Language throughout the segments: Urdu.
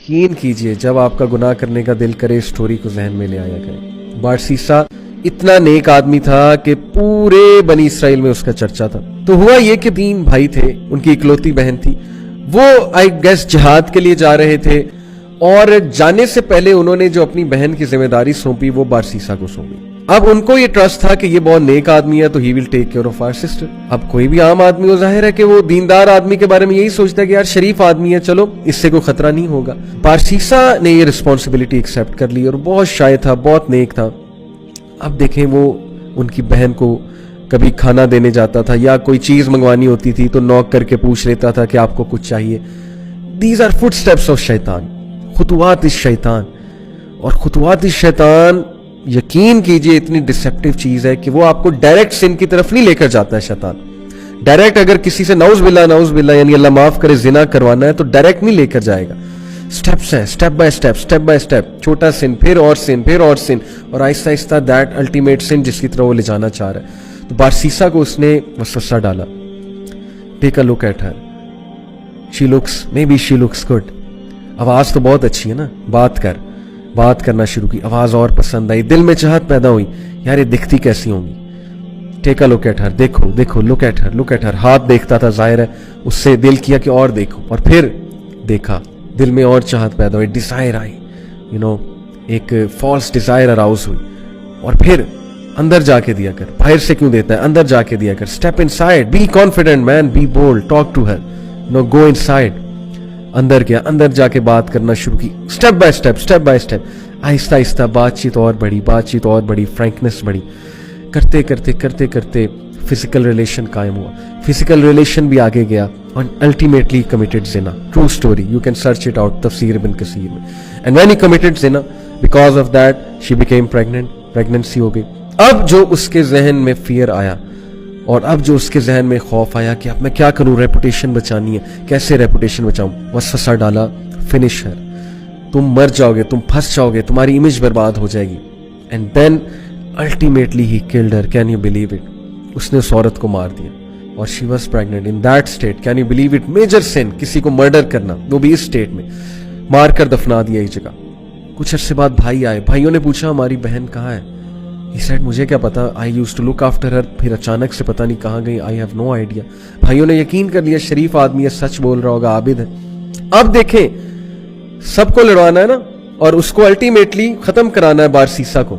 یقین کیجئے جب آپ کا گناہ کرنے کا دل کرے اسٹوری کو ذہن میں لے آیا کرے. بارسیسا اتنا نیک آدمی تھا کہ پورے بنی اسرائیل میں اس کا چرچا تھا. تو ہوا یہ کہ 3 بھائی تھے, ان کی اکلوتی بہن تھی, وہ آئی گیس جہاد کے لیے جا رہے تھے, اور جانے سے پہلے انہوں نے جو اپنی بہن کی ذمہ داری سونپی وہ بارسیسا کو سونپی. اب ان کو یہ ٹرسٹ تھا کہ یہ بہت نیک آدمی ہے تو he will take care of our sister. اب کوئی بھی عام آدمی ہو, ظاہر ہے کہ وہ دیندار آدمی کے بارے میں یہی سوچتا ہے کہ یار شریف آدمی ہے, چلو اس سے کوئی خطرہ نہیں ہوگا. بارسیسا نے یہ رسپانسبلٹی ایکسیپٹ کر لی اور بہت شائع تھا, بہت نیک تھا. اب دیکھیں وہ ان کی بہن کو کبھی کھانا دینے جاتا تھا یا کوئی چیز منگوانی ہوتی تھی تو نوک کر کے پوچھ لیتا تھا کہ آپ کو کچھ چاہیے. These are footsteps of شیطان, خطوات الشیطان. اور خطوات الشیطان یقین کیجئے اتنی ڈسیپٹیو چیز ہے کہ وہ آپ کو ڈائریکٹ سن کی طرف نہیں لے کر جاتا ہے شیطان. ڈائریکٹ اگر کسی سے نعوذ باللہ یعنی اللہ معاف کرے زنا کروانا ہے تو ڈائریکٹ نہیں لے کر جائے گا. سٹیپس ہیں, سٹیپ بائی سٹیپ, چھوٹا سن, پھر اور سن, پھر اور سن, اور آہستہ آہستہ دیٹ الٹیمیٹ سن جس کی طرف وہ لے جانا چاہ رہا ہے. تو بارسیسا کو اس نے وسوسہ ڈالا. Take a look at her, maybe she looks good. آواز تو بہت اچھی ہے نا, بات کرنا شروع کی, آواز اور پسند آئی, دل میں چاہت پیدا ہوئی یار یہ دکھتی کیسی ہوں گی. ٹیک اے لک ایٹ ہر, دیکھو لک ایٹ ہر. ہاتھ دیکھتا تھا, ظاہر ہے اس سے دل کیا کہ اور دیکھو, اور پھر دیکھا, دل میں اور چاہت پیدا ہوئی, ڈیزائر آئی, ایک فالس ڈیزائر اراؤز ہوئی. اور پھر اندر جا کے دیا کر, باہر سے کیوں دیتا ہے, اندر جا کے دیا کر. Step inside, be confident man, be bold, talk to her, go inside. اندر گیا, اندر جا کے بات کرنا شروع کی, اسٹیپ بائی اسٹیپ. آہستہ آہستہ بات چیت اور بڑی, فرینکنس بڑی. کرتے کرتے فزیکل ریلیشن قائم ہوا. فزیکل ریلیشن بھی آگے گیا اور الٹیمیٹلی کمیٹڈ زنا. True story, you can search it out تفسیر ابن کثیر میں. اینڈ وین ہی کمیٹڈ زنا, because of that she became pregnant, pregnancy ہو گئی. اب جو اس کے ذہن میں فیئر آیا اور اب جو اس کے ذہن میں خوف آیا کہ اب میں کیا کروں, ریپوٹیشن بچانی ہے, کیسے ریپوٹیشن بچاؤں, وسوسہ ڈالا, فنش ہر, تم مر جاؤ گے, تم پھنس جاؤ گے, تمہاری امیج برباد ہو جائے گی. And then ultimately he killed her. Can you believe it, اس نے اس عورت کو مار دیا اور she was pregnant in that state. Can you believe it, major sin, کسی کو مرڈر کرنا, وہ بھی اس اسٹیٹ میں. مار کر دفنا دیا ایک جگہ. کچھ عرصے بعد بھائی آئے, بھائیوں نے پوچھا ہماری بہن کہاں ہے. He said مجھے کیا پتا, I used to look after her. پھر اچانک سے پتہ نہیں کہاں گئی, I have no idea. بھائیوں نے یقین کر لیا شریف آدمی ہے, سچ بول رہا ہوگا, عابد ہے. اب دیکھیں سب کو لڑوانا ہے نا, اور اس کو الٹیمیٹلی ختم کرانا ہے بارسیسا کو.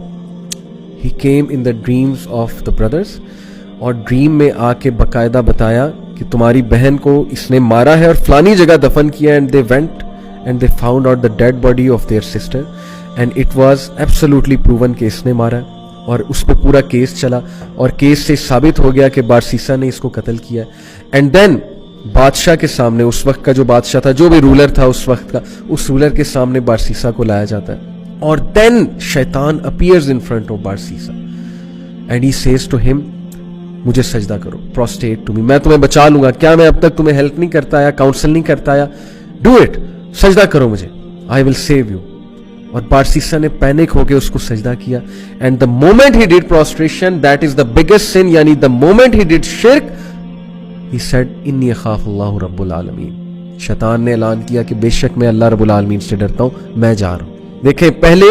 He came in the dreams of the brothers, اور ڈریم میں آ کے باقاعدہ بتایا کہ تمہاری بہن کو اس نے مارا ہے اور فلانی جگہ دفن کیا. And they went and they found out the dead body of their sister, and it was absolutely proven کہ اس نے مارا ہے. اور اس پہ پورا کیس چلا اور کیس سے ثابت ہو گیا کہ بارسیسا نے اس کو قتل کیا. اینڈ دین بادشاہ کے سامنے, اس وقت کا جو بادشاہ تھا, جو بھی رولر تھا اس وقت کا, اس رولر کے سامنے بارسیسا کو لایا جاتا ہے. اور دین شیطان appears in front of Barsisa and he says to him, مجھے سجدہ کرو, پروسٹیٹ ٹو می, میں تمہیں بچا لوں گا. کیا میں اب تک تمہیں ہیلپ نہیں کرتا آیا, کاؤنسل نہیں کرتا آیا, ڈو اٹ, سجدہ کرو مجھے, آئی ول سیو یو. اور بارسیسا نے پینک ہو کے اس کو سجدہ کیا. And the moment he did prostration, that is the biggest sin, یعنی دا مومنٹ ہی ڈیڈ شرک, ہی سیڈ انی اخاف اللہ رب العالمین. شیطان نے اعلان کیا کہ بے شک میں اللہ رب العالمین سے ڈرتا ہوں, میں جا رہا ہوں. دیکھیں پہلے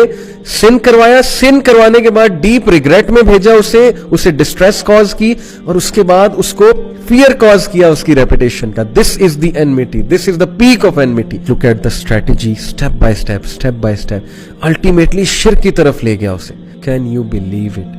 سن کروایا, سن کروانے کے بعد ڈیپ ریگریٹ میں بھیجا اسے ڈسٹریس کاز کی, اور اس کے بعد اس کو فیئر کاز کیا اس کی ریپوٹیشن کا. This is the enmity, this is the peak of enmity. Look at the strategy, step by step, ultimately شرک کی طرف لے گیا اسے. Can you believe it,